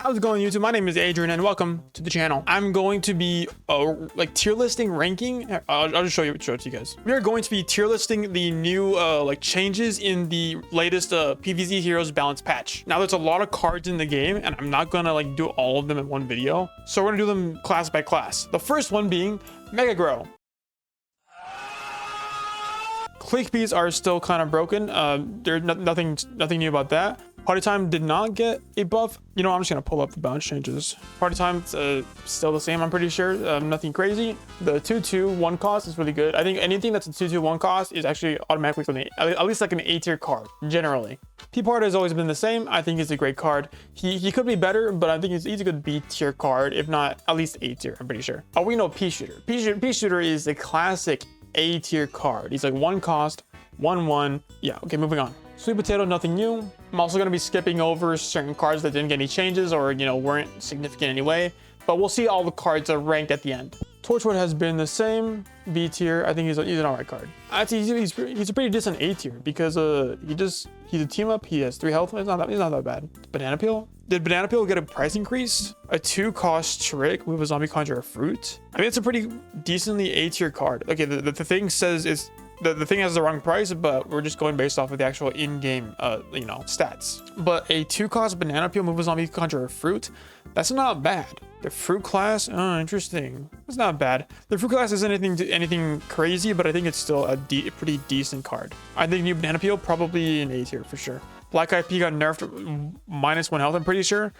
How's it going, YouTube? My name is Adrian and welcome to the channel. I'm going to be like tier listing ranking. I'll just show it to you guys. We are going to be tier listing the new like changes in the latest PvZ Heroes balance patch. Now there's a lot of cards in the game and I'm not gonna like do all of them in one video. So we're gonna do them class by class. The first one being Mega Grow. Click beats are still kind of broken. There's nothing new about that. Party time did not get a buff. You know, I'm just gonna pull up the balance changes. Party time's still the same, I'm pretty sure. Nothing crazy. The 2/2 1 cost is really good. I think anything that's a 2/2 1 cost is actually automatically at least like an A tier card generally. P-Part has always been the same. I think he's a great card. He could be better, but I think he's a good B tier card, if not at least A tier. I'm pretty sure. Oh, we know P-Shooter. P-Shooter is a classic A tier card. He's like 1 cost, 1/1. Yeah. Okay, moving on. Sweet Potato, nothing new. I'm also going to be skipping over certain cards that didn't get any changes or, you know, weren't significant anyway. But we'll see all the cards are ranked at the end. Torchwood has been the same. B tier. I think he's an alright card. Actually, he's a pretty decent A tier because he's a team up. He has 3 health. He's not that bad. Banana Peel. Did Banana Peel get a price increase? A 2 cost trick with a zombie conjure fruit. I mean, it's a pretty decently A tier card. Okay, the thing says it's. The thing has the wrong price, but we're just going based off of the actual in-game, you know, stats. But a 2 cost Banana Peel move a zombie conjure fruit, that's not bad. The fruit class, oh, interesting. It's not bad. The fruit class isn't anything crazy, but I think it's still a pretty decent card. I think new Banana Peel probably an A tier for sure. Black Eyed Pea got nerfed -1 health, I'm pretty sure.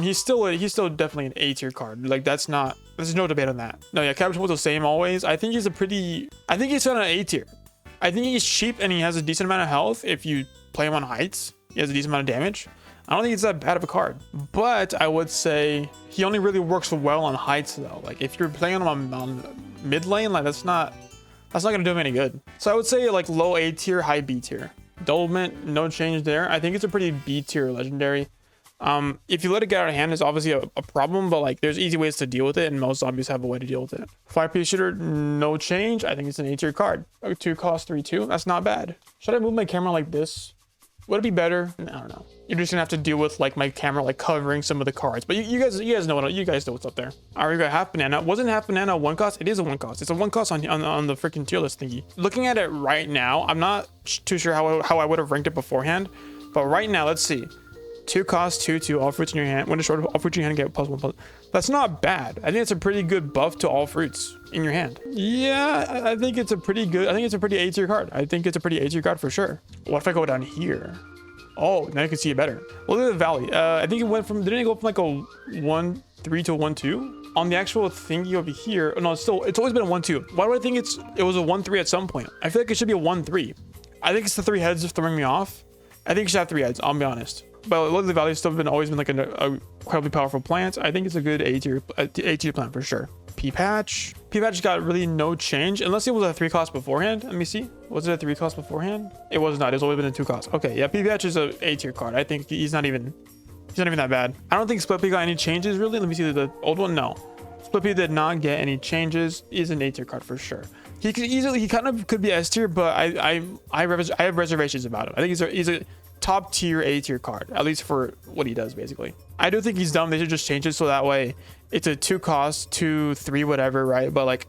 He's still definitely an A tier card. Like there's no debate on that. No, yeah, Cabbage was the same always. I think he's on an A tier. I think he's cheap and he has a decent amount of health. If you play him on heights, he has a decent amount of damage. I don't think it's that bad of a card, but I would say he only really works well on heights though. Like if you're playing him on mid lane, like that's not gonna do him any good. So I would say like low A tier, high B tier. Dolment, no change there. I think it's a pretty B tier legendary. If you let it get out of hand, it's obviously a problem, but like there's easy ways to deal with it and most zombies have a way to deal with it. 5P shooter, no change. I think it's an A tier card. 2 cost 3/2. That's not bad. Should I move my camera like this? Would it be better? I don't know. You're just gonna have to deal with like my camera like covering some of the cards, but you guys know what's up there. All right, we got half banana. Wasn't half banana a 1 cost? It is a 1 cost. It's a 1 cost on the freaking tier list thingy. Looking at it right now, I'm not too sure how I would have ranked it beforehand, but right now, let's see. 2 cost 2/2 all fruits in your hand. When it's short, all fruits in your hand get +1+. That's not bad. I think it's a pretty good buff to all fruits in your hand. Yeah, I think it's a pretty A tier card. I think it's a pretty A tier card for sure. What if I go down here? Oh, now you can see it better. Look at the valley. I think it went from, didn't it go from like a 1/3 to 1/2? On the actual thingy over here, no, it's always been a 1/2. Why do I think it was a 1/3 at some point? I feel like it should be a 1/3. I think it's the 3 heads throwing me off. I think it should have 3 heads, I'll be honest. But Lily Valley has always been like an incredibly powerful plant. I think it's a good A tier plant for sure. P-Patch got really no change unless it was a 3 cost beforehand. Let me see. Was it a 3 cost beforehand? It was not. It's always been a 2 cost. Okay, yeah, P-Patch is a A tier card. I think he's not even that bad. I don't think Split Pea got any changes really. Let me see the old one. No, Split Pea did not get any changes. He's an A tier card for sure. He kind of could be S tier, but I have reservations about him. I think he's a top tier A tier card, at least for what he does basically. I do think he's dumb. They should just change it so that way it's a 2 cost, 2, 3, whatever, right? But like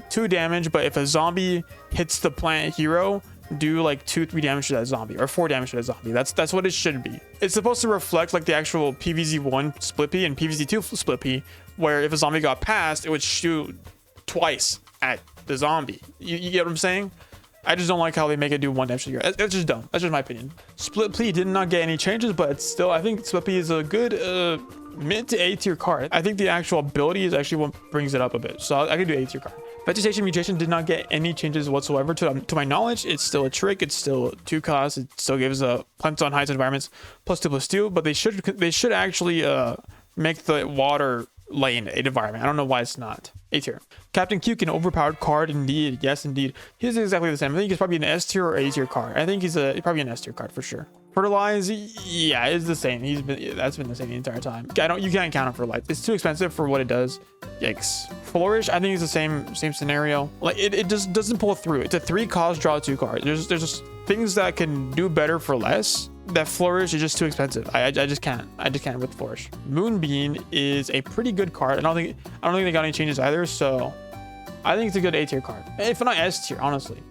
2 damage, but if a zombie hits the plant hero, do like 2, 3 damage to that zombie or 4 damage to that zombie. That's what it should be. It's supposed to reflect like the actual PvZ1 Split Pea and PvZ2 Split Pea, where if a zombie got passed, it would shoot twice at the zombie. You get what I'm saying? I just don't like how they make it do 1 damage to you. That's just dumb. That's just my opinion. Split Pea did not get any changes, but still, I think Split Pea is a good mid to A tier card. I think the actual ability is actually what brings it up a bit. So I can do A tier card. Vegetation Mutation did not get any changes whatsoever. To my knowledge, it's still a trick. It's still 2 costs. It still gives plants on heights environments +2/+2. But they should actually make the water lane an environment. I don't know why it's not A tier. Captain Cuke, an overpowered card indeed. Yes, indeed. He's exactly the same. I think he's probably an S tier or A tier card. I think he's probably an S tier card for sure. Fertilize, yeah, it's the same. That's been the same the entire time. You can't count him for life. It's too expensive for what it does. Yikes. Flourish, I think it's the same scenario. Like it just doesn't pull through. It's a 3 cost draw 2 cards. There's just things that can do better for less. that Flourish is just too expensive. I just can't. I just can't with Flourish. Moonbeam is a pretty good card. I don't think they got any changes either. So I think it's a good A tier card. If not S tier, honestly.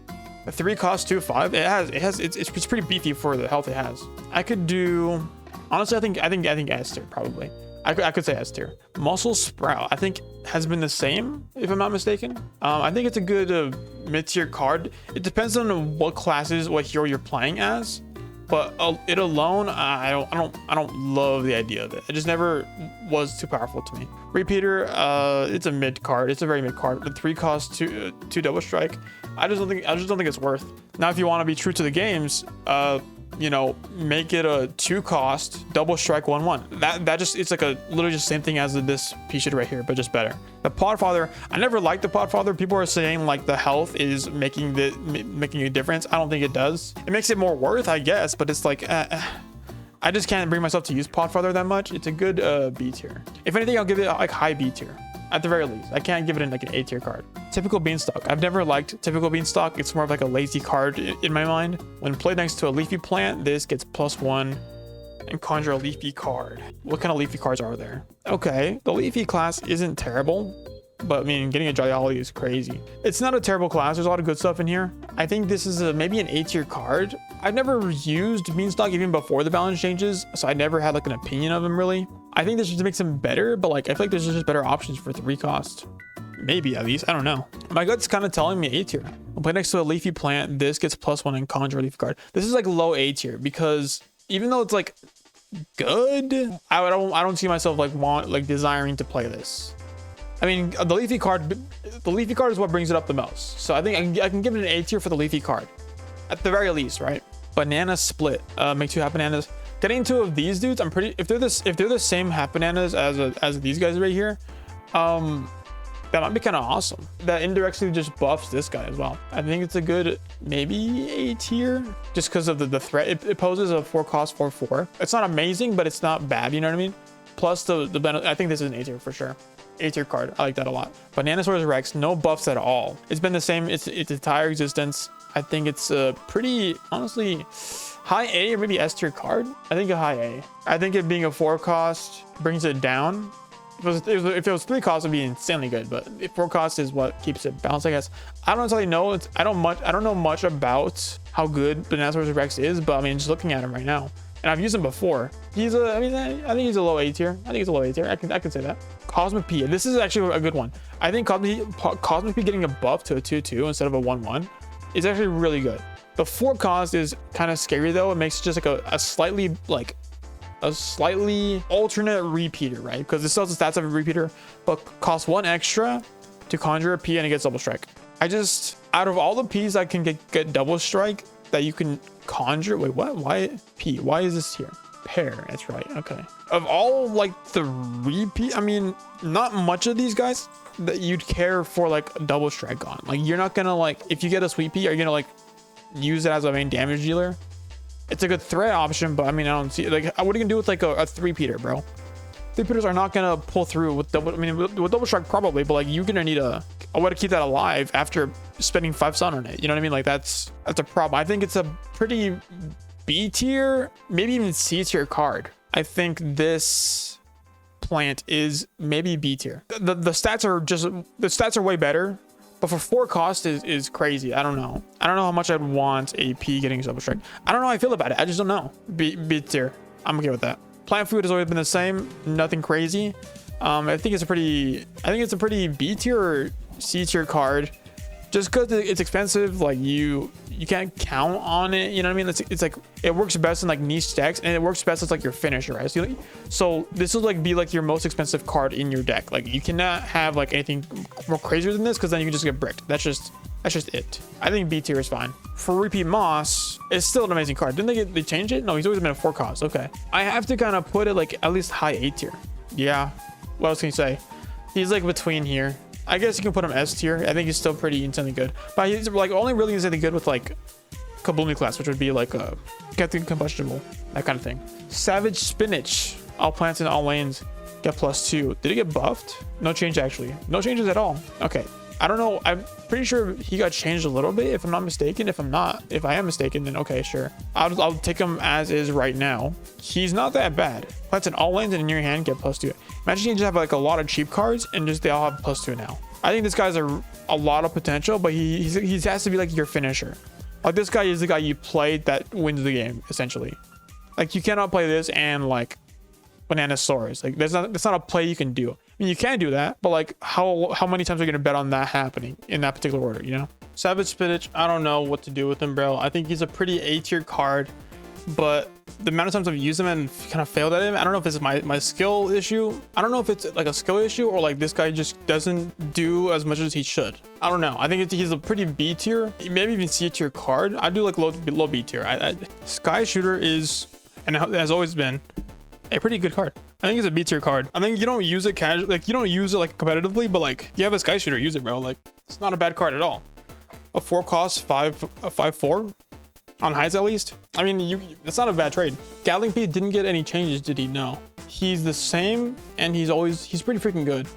The 3 cost 2/5. It's pretty beefy for the health it has. I could do. Honestly, I think S tier probably. I could say S tier. Muscle Sprout, I think, has been the same, if I'm not mistaken. I think it's a good mid-tier card. It depends on what classes, what hero you're playing as, but it alone, I don't love the idea of it. It just never was too powerful to me. Repeater, it's a mid card. It's a very mid card. The 3 cost 2 double strike. I just don't think it's worth. Now, if you want to be true to the games, you know, make it a 2 cost double strike 1/1. That just, it's like a literally just same thing as this piece shit right here, but just better. The Podfather, I never liked the Podfather. People are saying like the health is making a difference. I don't think it does. It makes it more worth, I guess, but it's like I just can't bring myself to use Podfather that much. It's a good B tier. If anything, I'll give it like high B tier. At the very least, I can't give it in like an A tier card. Typical Beanstalk. I've never liked Typical Beanstalk. It's more of like a lazy card in my mind. When played next to a leafy plant, this gets +1 and conjure a leafy card. What kind of leafy cards are there? Okay, the leafy class isn't terrible, but I mean, getting a Jolly is crazy. It's not a terrible class. There's a lot of good stuff in here. I think this is maybe an A tier card. I've never used Beanstalk even before the balance changes, so I never had like an opinion of him really. I think this just makes him better, but like I feel like there's just better options for 3 cost. Maybe at least, I don't know. My gut's kind of telling me A tier. I'll play next to a leafy plant. This gets +1 and conjure a leafy card. This is like low A tier because even though it's like good, I don't see myself like desiring to play this. I mean, the leafy card is what brings it up the most. So I think I can give it an A tier for the leafy card, at the very least, right? Banana Split, make 2 half bananas. Getting 2 of these dudes, I'm pretty. If they're the same half bananas as these guys right here, that might be kind of awesome. That indirectly just buffs this guy as well. I think it's a good maybe A tier, just because of the threat it poses. A 4 cost 4/4. It's not amazing, but it's not bad. You know what I mean? Plus the I think this is an A tier for sure. A tier card. I like that a lot. Bananasaurus Rex, no buffs at all. It's been the same its entire existence. I think it's a pretty, honestly, high A or maybe S tier card. I think a high A. I think it being a 4 cost brings it down. If it was 3 costs, it'd be insanely good. But 4 costs is what keeps it balanced, I guess. I don't necessarily know. I don't know much about how good Bananasaurus Rex is, but I mean, just looking at him right now, and I've used him before. I think he's a low A tier. I think he's a low A tier. I can say that. Cosmic P. This is actually a good one. I think Cosmic P getting a buff to a 2/2 instead of a 1/1 is actually really good. The 4 cost is kind of scary though. It makes it just like a slightly alternate repeater, right? Because it still has the stats of a repeater, but costs 1 extra to conjure a P and it gets double strike. Out of all the P's I can get double strike that you can conjure. Wait, what? Why P? Why is this here? Pair. That's right. Okay. Of all like the repeat, I mean, not much of these guys that you'd care for like a double strike on. Like you're not gonna like, if you get a sweet P, are you gonna like use it as a main damage dealer? It's a good threat option, but I mean, I don't see like what are you gonna do with like a 3-peater, bro? 3-peaters are not gonna pull through with double. I mean, with double strike probably, but like you're gonna need a way to keep that alive after spending 5 sun on it. You know what I mean? Like that's a problem. I think it's a pretty B tier, maybe even C tier card. I think this plant is maybe B tier. The stats are way better, but for 4 cost is crazy. I don't know how much I'd want a P getting double strike. I don't know how I feel about it. I just don't know. B tier. I'm okay with that. Plant food has always been the same. Nothing crazy. I think it's a pretty B tier or C tier card, just because it's expensive. Like you can't count on it. You know what I mean? It's like it works best in like niche decks, and it works best as like your finisher, right? So this will like be like your most expensive card in your deck. Like you cannot have like anything more crazier than this, because then you can just get bricked. That's just it. I think B tier is fine. For Repeat Moss, it's still an amazing card. Didn't they change it? No, he's always been a 4 cost. Okay, I have to kind of put it like at least high A tier. Yeah. What else can you say? He's like between here. I guess you can put him S tier. I think he's still pretty insanely good, but he's like only really insanely good with like Kabloomy class, which would be like a Captain Combustible, that kind of thing. Savage Spinach. All plants in all lanes get +2. Did it get buffed? No change actually. No changes at all. Okay. I don't know. I'm pretty sure he got changed a little bit, if I'm not mistaken. If I am mistaken, then okay, sure. I'll take him as is right now. He's not that bad. Plants in all lanes and in your hand, get +2. Imagine you just have like a lot of cheap cards and just they all have +2 now. I think this guy's a lot of potential, but he has to be like your finisher. Like this guy is the guy you play that wins the game, essentially. Like you cannot play this and like Bananasaurus. Like that's not a play you can do. I mean, you can do that, but like how many times are you gonna bet on that happening in that particular order, you know? Savage Spinach, I don't know what to do with him, bro. I think he's a pretty A-tier card, but the amount of times I've used him and kind of failed at him, I don't know if it's my skill issue. I don't know if it's like a skill issue or like this guy just doesn't do as much as he should. I don't know. I think he's a pretty B tier, maybe even C tier card. I do like low B tier. Sky Shooter is, and has always been, a pretty good card. I think it's a B tier card. I think you don't use it casually, like you don't use it like competitively, but like you have a Sky Shooter, use it, bro. Like it's not a bad card at all. A 4 cost 5/4 on highs at least. I mean, it's not a bad trade. Gatling P didn't get any changes, did he? No. He's the same, and he's pretty freaking good.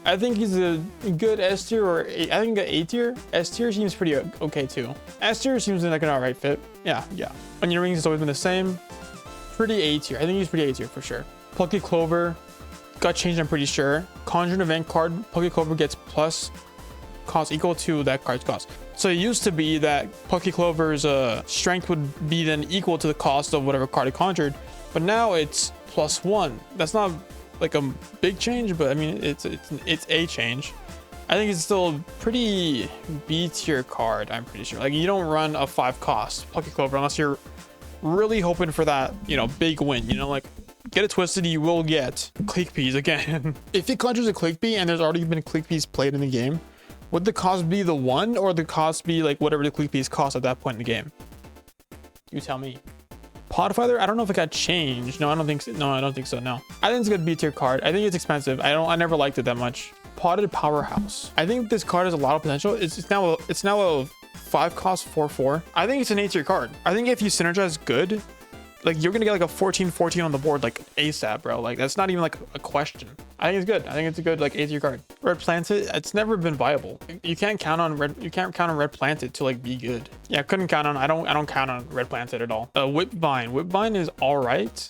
I think he's a good S tier, or I think A tier. S tier seems pretty okay too. S tier seems like an alright fit. Yeah. Onion Rings has always been the same. Pretty A tier. I think he's pretty A tier for sure. Plucky Clover got changed, I'm pretty sure. Conjuring Event card, Plucky Clover gets plus cost equal to that card's cost. So it used to be that Plucky Clover's strength would be then equal to the cost of whatever card it conjured, but now it's +1. That's not like a big change, but I mean it's a change. I think it's still a pretty B tier card, I'm pretty sure. Like you don't run a 5 cost Plucky Clover unless you're really hoping for that, you know, big win, you know, like get it twisted, you will get Click Peas again. If it conjures a Click Pea and there's already been Click Peas played in the game, would the cost be the 1 or the cost be like whatever the Click Peas cost at that point in the game? You tell me. Podfather, I don't know if it got changed. No, I don't think so. No, I don't think so. No, I think it's a good B tier card. I think it's expensive. I never liked it that much. Potted Powerhouse. I think this card has a lot of potential. It's now a 5 cost 4/4. I think it's an A tier card. I think if you synergize good, like you're gonna get like a 14/14 on the board like ASAP, bro. Like that's not even like a question. I think it's good. I think it's a good like A tier card. Red Planted, it's never been viable. You can't count on Red Planted to like be good. Yeah, couldn't count on. I don't count on Red Planted at all. Whipvine is all right.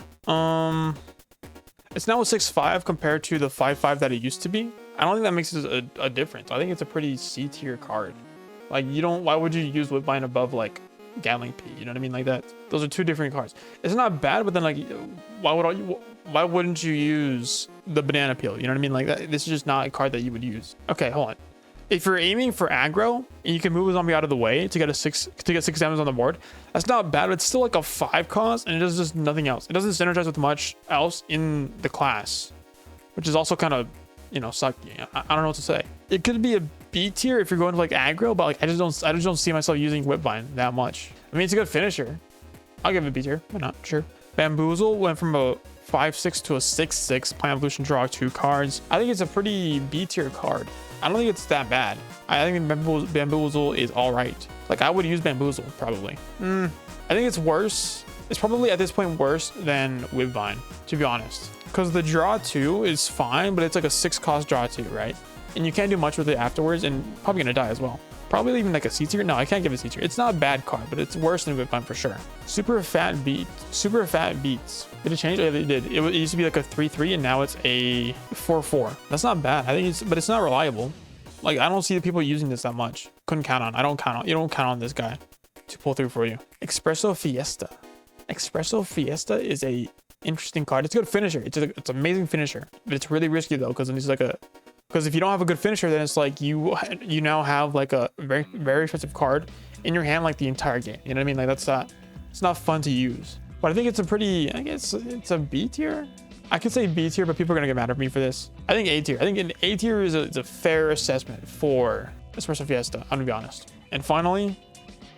It's now a 6/5 compared to the 5/5 that it used to be. I don't think that makes a difference. I think it's a pretty C tier card. Like why would you use Whipvine above like Gatling P? You know what I mean? Like that. Those are two different cards. It's not bad, but then like why wouldn't you use the Banana Peel? You know what I mean? Like that. This is just not a card that you would use. Okay, hold on. If you're aiming for aggro and you can move a zombie out of the way to get 6 damage on the board, that's not bad, but it's still like a 5 cost and it does just nothing else. It doesn't synergize with much else in the class, which is also kind of, you know, sucky. I don't know what to say. It could be a B tier if you're going to like aggro, but like I just don't see myself using Whipvine that much. I mean, it's a good finisher. I'll give it a B tier. Why not? Sure. Bamboozle went from a 5/6 to a 6/6. Plant Evolution, draw 2 cards. I think it's a pretty B tier card. I don't think it's that bad. I think Bamboozle is all right. Like I would use Bamboozle probably. I think it's worse. It's probably at this point worse than Whipvine, to be honest. Because the draw 2 is fine, but it's like a 6 cost draw 2, right? And you can't do much with it afterwards, and probably gonna die as well. Probably even like a C tier. No, I can't give it C tier. It's not a bad card, but it's worse than Whipvine for sure. Super Fat Beats. Did it change? Yeah, it did. It used to be like a 3/3, and now it's a 4/4. That's not bad. I think but it's not reliable. Like I don't see the people using this that much. Couldn't count on. You don't count on this guy to pull through for you. Espresso Fiesta. Espresso Fiesta is a interesting card. It's a good finisher. It's an amazing finisher, but it's really risky though, because it's like because if you don't have a good finisher, then it's like you now have like a very, very expensive card in your hand like the entire game. You know what I mean? Like it's not fun to use. But I think it's a pretty, I guess it's a B tier. I could say B tier, but people are gonna get mad at me for this. I think A tier. I think an A tier is a fair assessment for Espresso Fiesta, I'm gonna be honest. And finally,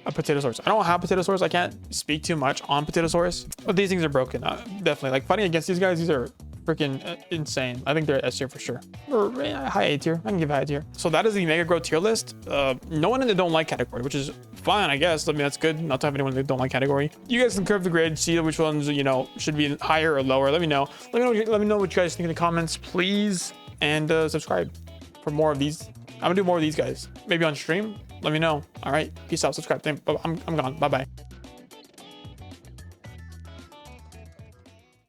a Potatosaurus. I don't have Potatosaurus. I can't speak too much on Potatosaurus, but these things are broken. Definitely. Like fighting against these guys, these are freaking insane. I think they're S tier for sure, or high A tier. I can give high tier. So that is the Mega Grow tier list. No one in the don't like category, which is fine, I guess. I mean, that's good not to have anyone in the don't like category. You guys can curve the grid, see which ones, you know, should be higher or lower. Let me know. Let me know what you guys think in the comments, please, and subscribe for more of these I'm gonna do more of these guys. Maybe on stream. Let me know. All right. Peace out. Subscribe. I'm gone. Bye bye.